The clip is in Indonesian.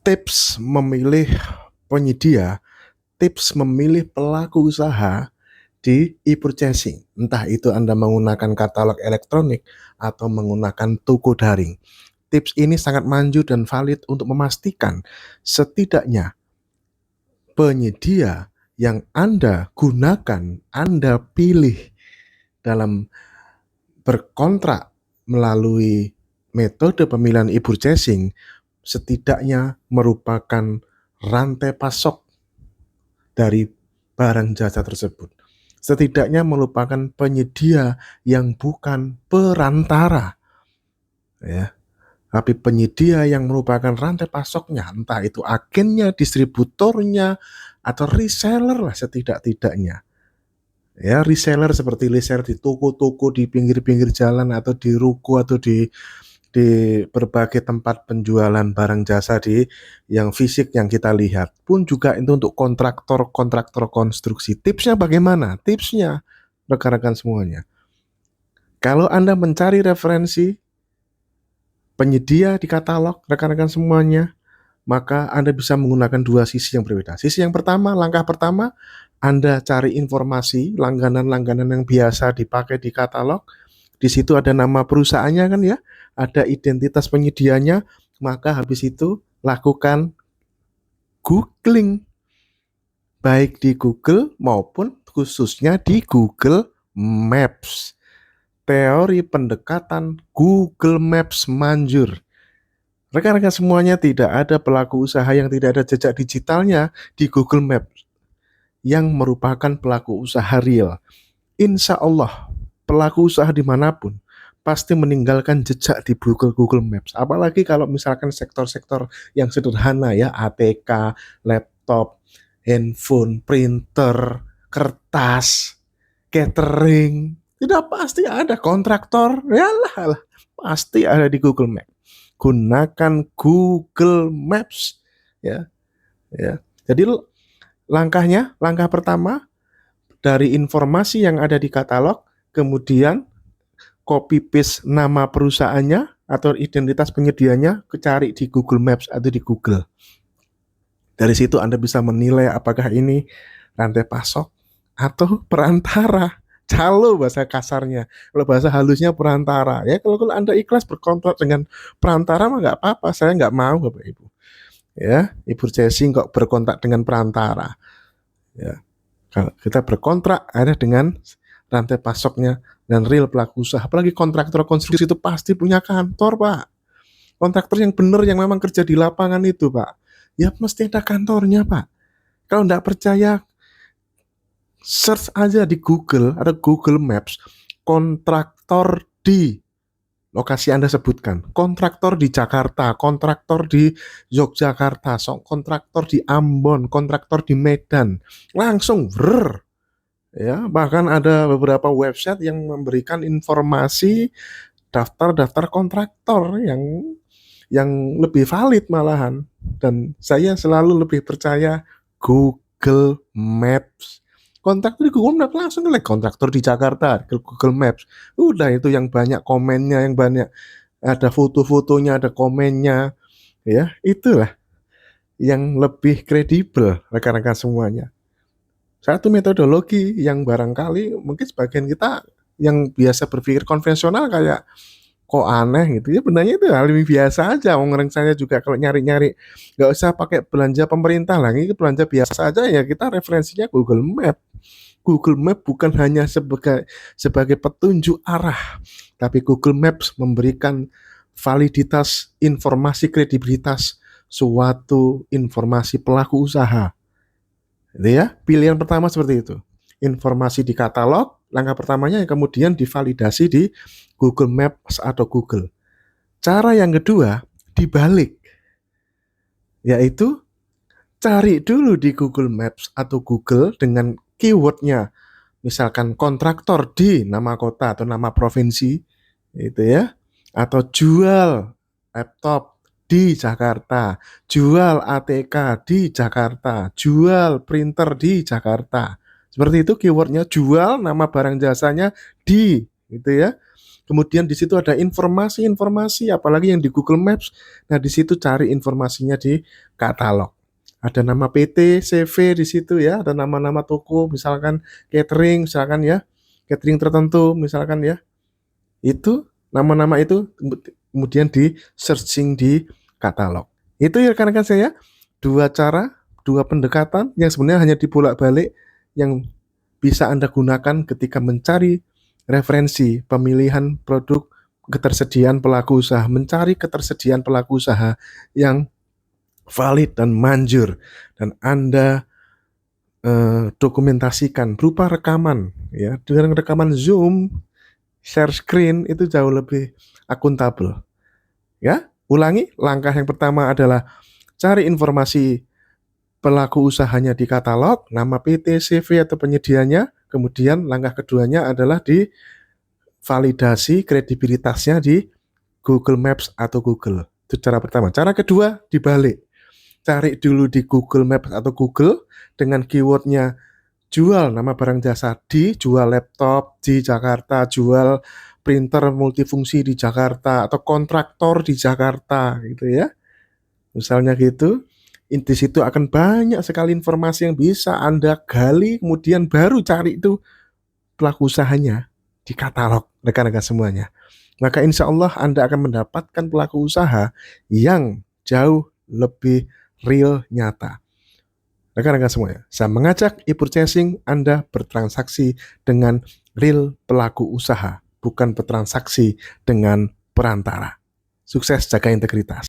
Tips memilih penyedia, tips memilih pelaku usaha di e-purchasing. Entah itu Anda menggunakan katalog elektronik atau menggunakan toko daring. Tips ini sangat manjur dan valid untuk memastikan setidaknya penyedia yang Anda gunakan, Anda pilih dalam berkontrak melalui metode pemilihan e-purchasing setidaknya merupakan rantai pasok dari barang jasa tersebut. Setidaknya merupakan penyedia yang bukan perantara, ya, tapi penyedia yang merupakan rantai pasoknya, entah itu agennya, distributornya, atau reseller lah setidak-tidaknya. Ya, reseller seperti reseller di toko-toko di pinggir-pinggir jalan atau di ruko atau di berbagai tempat penjualan barang jasa yang fisik yang kita lihat pun juga itu untuk kontraktor konstruksi. Tipsnya bagaimana? Tipsnya rekan-rekan semuanya, kalau Anda mencari referensi penyedia di katalog rekan-rekan semuanya, maka Anda bisa menggunakan dua sisi yang berbeda. Sisi yang pertama, langkah pertama, Anda cari informasi langganan-langganan yang biasa dipakai di katalog. Di situ ada nama perusahaannya kan ya, ada identitas penyedianya, maka habis itu lakukan googling, baik di Google maupun khususnya di Google Maps. Teori pendekatan Google Maps manjur. Rekan-rekan semuanya, tidak ada pelaku usaha yang tidak ada jejak digitalnya di Google Maps yang merupakan pelaku usaha real. Insya Allah, pelaku usaha dimanapun pasti meninggalkan jejak di Google Maps. Apalagi kalau misalkan sektor-sektor yang sederhana ya, ATK, laptop, handphone, printer, kertas, catering, tidak pasti ada kontraktor, yalah, pasti ada di Google Maps. Gunakan Google Maps, ya. Jadi langkah pertama, dari informasi yang ada di katalog, kemudian copy paste nama perusahaannya atau identitas penyedianya, cari di Google Maps atau di Google. Dari situ Anda bisa menilai apakah ini rantai pasok atau perantara. Calo bahasa kasarnya, kalau bahasa halusnya perantara. Ya kalau Anda ikhlas berkontrak dengan perantara mah nggak apa-apa, saya nggak mau Bapak Ibu. Ya, e-purchasing kok berkontrak dengan perantara. Ya, kalau kita berkontrak ada dengan rantai pasoknya dan real pelaku usaha. Apalagi kontraktor konstruksi itu pasti punya kantor, Pak. Kontraktor yang benar yang memang kerja di lapangan itu, Pak. Ya mesti ada kantornya, Pak. Kalau nggak percaya, search aja di Google, ada Google Maps, kontraktor di lokasi Anda sebutkan, kontraktor di Jakarta, kontraktor di Yogyakarta, kontraktor di Ambon, kontraktor di Medan, langsung ya. Bahkan ada beberapa website yang memberikan informasi daftar kontraktor yang lebih valid malahan, dan saya selalu lebih percaya Google Maps. Kontraktor di Google Maps langsung nge-like kontraktor di Jakarta ke Google Maps. Udah itu yang banyak komennya, yang banyak ada foto-fotonya, ada komennya, ya itulah yang lebih kredibel rekan-rekan semuanya. Satu metodologi yang barangkali mungkin sebagian kita yang biasa berpikir konvensional kayak kok aneh gitu ya, benarnya itu hal biasa aja. Orang saya juga kalau nyari-nyari nggak usah pakai belanja pemerintah lagi, belanja biasa aja ya, kita referensinya Google Map. Google Map bukan hanya sebagai petunjuk arah, tapi Google Maps memberikan validitas informasi, kredibilitas suatu informasi pelaku usaha. Gitu ya. Pilihan pertama seperti itu. Informasi di katalog, langkah pertamanya yang kemudian divalidasi di Google Maps atau Google. Cara yang kedua dibalik, yaitu cari dulu di Google Maps atau Google dengan keywordnya, misalkan kontraktor di nama kota atau nama provinsi, itu ya, atau jual laptop di Jakarta, jual ATK di Jakarta, jual printer di Jakarta. Seperti itu keywordnya, jual nama barang jasanya di, gitu ya. Kemudian di situ ada informasi-informasi, apalagi yang di Google Maps. Nah, di situ cari informasinya di katalog. Ada nama PT, CV di situ ya, ada nama-nama toko, misalkan catering, misalkan ya, catering tertentu, misalkan ya. Itu nama-nama itu kemudian di searching di katalog. Itu ya rekan-rekan saya, dua cara, dua pendekatan yang sebenarnya hanya dibolak-balik yang bisa Anda gunakan ketika mencari referensi pemilihan produk, ketersediaan pelaku usaha, mencari ketersediaan pelaku usaha yang valid dan manjur, dan Anda dokumentasikan berupa rekaman ya, dengan rekaman Zoom, share screen itu jauh lebih akuntabel. Ya, ulangi, langkah yang pertama adalah cari informasi pelaku usahanya di katalog, nama PT, CV atau penyedianya. Kemudian langkah keduanya adalah di validasi kredibilitasnya di Google Maps atau Google. Itu cara pertama. Cara kedua dibalik. Cari dulu di Google Maps atau Google dengan keywordnya jual nama barang jasa di, jual laptop di Jakarta, jual printer multifungsi di Jakarta, atau kontraktor di Jakarta gitu ya. Misalnya gitu. Di situ akan banyak sekali informasi yang bisa Anda gali, kemudian baru cari itu pelaku usahanya di katalog rekan-rekan semuanya. Maka insya Allah Anda akan mendapatkan pelaku usaha yang jauh lebih real, nyata. Rekan-rekan semuanya, saya mengajak e-purchasing Anda bertransaksi dengan real pelaku usaha, bukan bertransaksi dengan perantara. Sukses, jaga integritas.